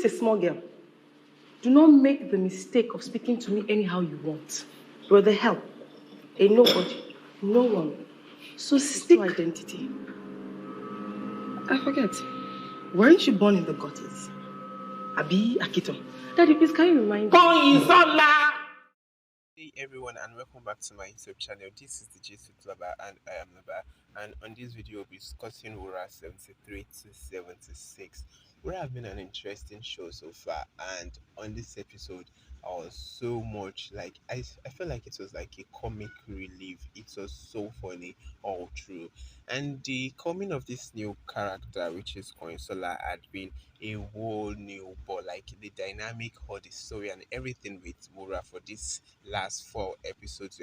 a small girl. Do not make the mistake of speaking to me anyhow you want. Brother, help. A nobody. No one. So stick to identity. I forget. Weren't you born in the gutters? Abi Akito. Daddy, please can you remind me? Kanyinsola! Hey everyone, and welcome back to my YouTube channel. This is the J-Suit Lover and I am Lover, and on this video we'll be discussing Wura 73 to 76. Wura have been an interesting show so far, and on this episode I was so much like I felt like it was like a comic relief. It was so funny all through, and the coming of this new character, which is Kanyinsola, had been a whole new, but like the dynamic or the story and everything with Wura for this last 4 episodes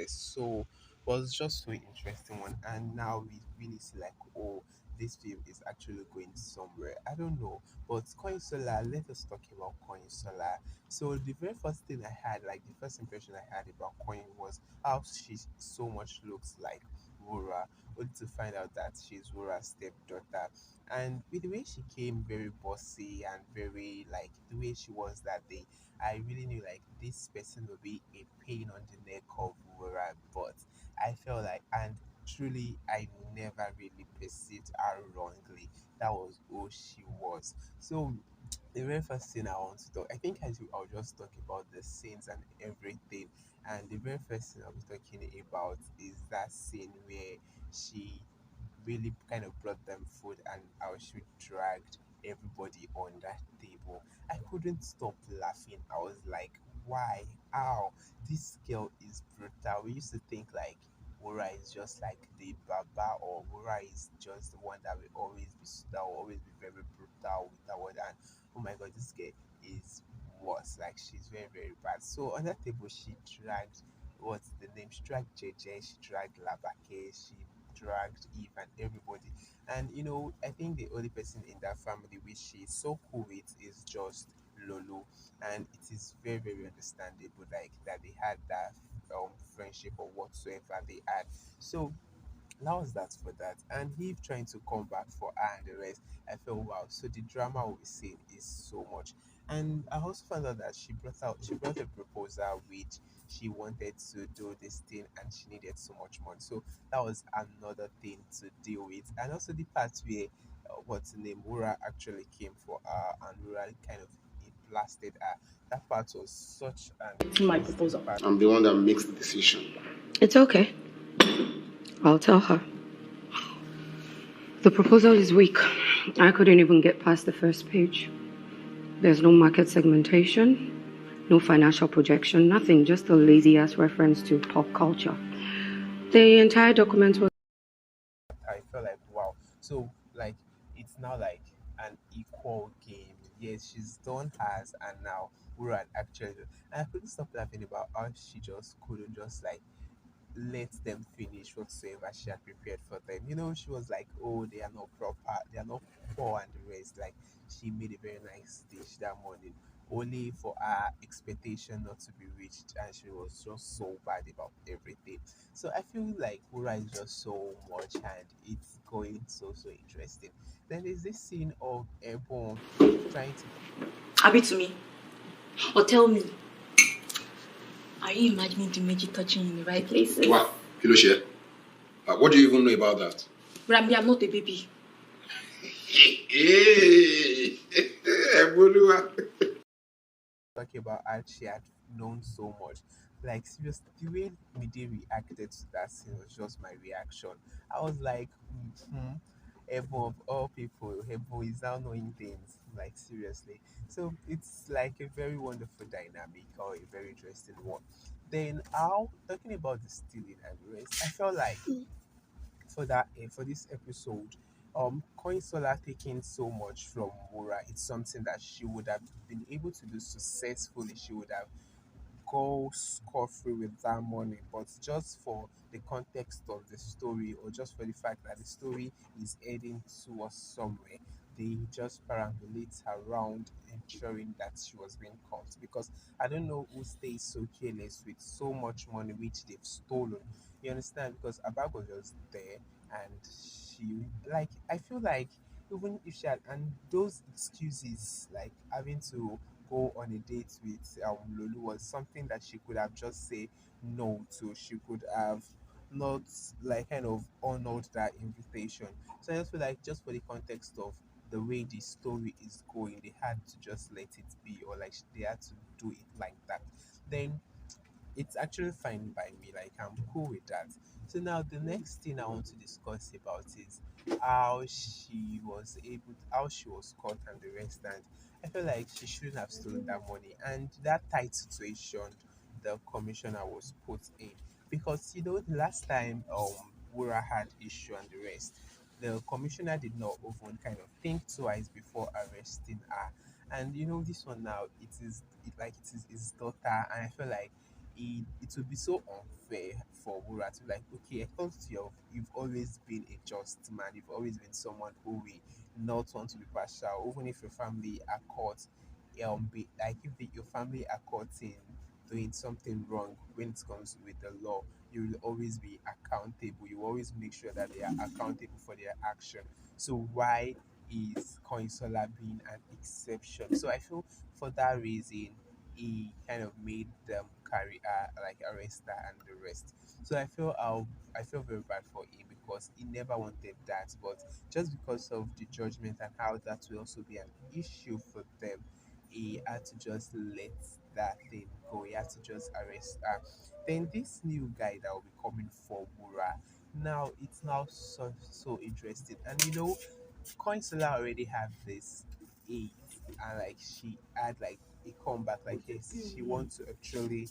was just so interesting one, and now we really see like, oh, this film is actually going somewhere. I don't know, but Kanyinsola, let us talk about Kanyinsola. So the very first thing I had, like the first impression I had about Koyin was how she so much looks like Wura, only to find out that she's Wura's stepdaughter. And with the way she came, very bossy and very like the way she was that day, I really knew like this person will be a pain on the neck of Wura, but I felt like, and truly I never really perceived her wrongly. That was who she was. So the very first thing I want to talk, I think I'll just talk about the scenes and everything. And the very first thing I'll be talking about is that scene where she really kind of brought them food and how she dragged everybody on that table. I couldn't stop laughing. I was like, why? How? This girl is brutal. We used to think like Wura is just like the baba, or Wura is just the one that will always be very brutal with that word. And oh my god, this girl is worse. Like she's very, very bad. So on that table she dragged, what's the name? She dragged JJ, she dragged Labake, she dragged Eve and everybody. And I think the only person in that family which she's so cool with is just Lolo. And it is very, very understandable like that they had that friendship or whatsoever they had. So that was that for that. And he trying to come back for her and the rest, I felt wow. So the drama we see is so much. And I also found out that she brought a proposal which she wanted to do this thing and she needed so much money. So that was another thing to deal with. And also the part where what's the name, Wura actually came for her and Wura kind of it blasted her. That part was such an To my interesting proposal. part. I'm the one that makes the decision. It's okay. I'll tell her. The proposal is weak. I couldn't even get past the first page. There's no market segmentation, no financial projection, nothing, just a lazy-ass reference to pop culture. The entire document was... I felt like wow. So like it's now like an equal game. Yes, she's done hers and now we're an actually, and I couldn't stop laughing about how she just couldn't just like let them finish whatsoever she had prepared for them. She was like, oh, they are not proper, they are not poor and the rest. Like she made a very nice dish that morning, only for her expectation not to be reached, and she was just so bad about everything. So I feel like Ura is just so much, and it's going so interesting. Then there's this scene of Ebon trying to Abi to me. Or tell me, are you imagining the magic touching in the right places? What? Kiloshia? What do you even know about that? Rambi, I'm not a baby. Hey, talking about how she had known so much. Like seriously, the way Mide reacted to that scene was just my reaction. I was like, Ebo of all people, Ebo is now knowing things. Like seriously. So it's like a very wonderful dynamic or a very interesting one. Then how talking about the stealing and the rest, I felt like for this episode, Solar taking so much from Wura, it's something that she would have been able to do successfully. She would have go score free with that money, but just for the context of the story, or just for the fact that the story is heading towards somewhere, they just perambulate around ensuring that she was being caught. Because I don't know who stays so careless with so much money which they've stolen. You understand? Because her bag was just there, and she, like, I feel like even if she had, and those excuses like having to go on a date with Lulu was something that she could have just say no to. She could have not like kind of honored that invitation. So I just feel like just for the context of the way the story is going, they had to just let it be, or like they had to do it like that. Then it's actually fine by me. Like I'm cool with that. So now the next thing I want to discuss about is how she was caught and the rest. And I feel like she shouldn't have stolen that money. And that tight situation the commissioner was put in, because the last time Wura had issue and the rest, the commissioner did not even kind of think twice before arresting her. And this one now, it is his daughter, and I feel like it would be so unfair for Wura to like, okay, I thought you've always been a just man, you've always been someone who will not want to be partial, even if your family are caught, like if your family are caught in doing something wrong when it comes with the law, you will always be accountable. You always make sure that they are accountable for their action. So why is Kanyinsola being an exception? So I feel for that reason, he kind of made them carry like arrest her and the rest. So I feel very bad for him because he never wanted that, but just because of the judgment and how that will also be an issue for them, he had to just let that thing go. He had to just arrest her. Then this new guy that will be coming for Wura. Now it's now so interesting, and Coinsula already had this eight, and like she had like a comeback, like yes, she wants to actually.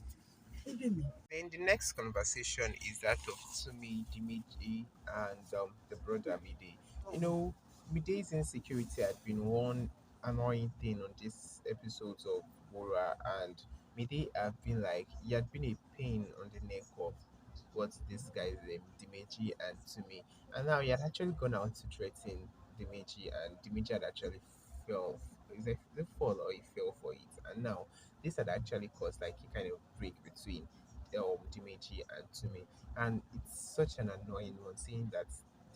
Then the next conversation is that of Sumi, Dimeji, and the brother Mide. Mide's insecurity had been one annoying thing on this episodes of Wora, and Mide have been like he had been a pain on the neck of what this guy's name, Dimeji and Sumi, and now he had actually gone out to threaten Dimeji, and Dimeji had actually fell. Is it fall or he fell for it? And now this had actually caused like a kind of break between Dimeji and Tumi, and it's such an annoying one seeing that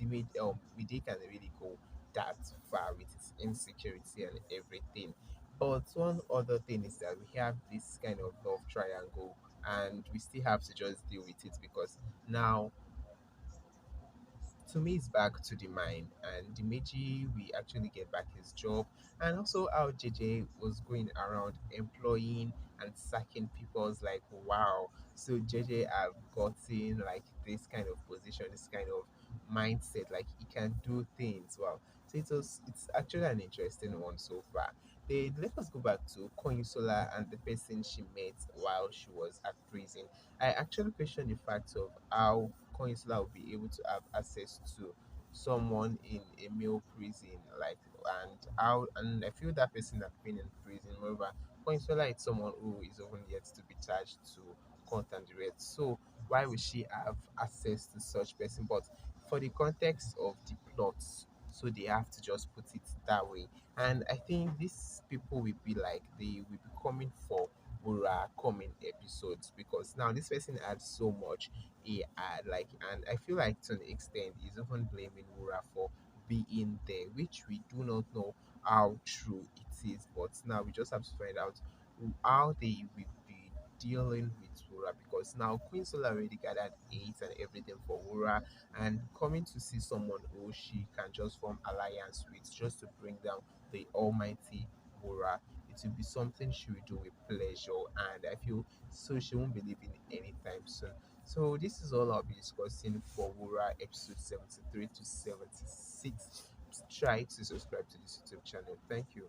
Mide can really go that far with his insecurity and everything. But one other thing is that we have this kind of love triangle, and we still have to just deal with it because now to me it's back to the mine, and the Meiji we actually get back his job, and also how JJ was going around employing and sacking people. I was like, wow, so JJ have gotten like this kind of position, this kind of mindset, like he can do things well. So it's actually an interesting one so far. Let us go back to Konyusola and the person she met while she was at prison. I actually question the fact of how Coinsula will be able to have access to someone in a male prison, like, and I feel that person has been in prison. Moreover, Coinsula is someone who is often yet to be charged to court and the rest. So why would she have access to such person? But for the context of the plots, so they have to just put it that way. And I think these people will be like they will be coming for Wura coming episodes, because now this person had so much he had, like, and I feel like to an extent he's even blaming Wura for being there, which we do not know how true it is, but now we just have to find out how they will be dealing with Wura, because now Queen Sola already gathered eight and everything for Wura, and coming to see someone who she can just form alliance with just to bring down the almighty Wura, it will be something she will do with pleasure, and I feel so she won't be leaving anytime soon. So this is all I'll be discussing for Wura episode 73 to 76. Try to subscribe to this YouTube channel. Thank you.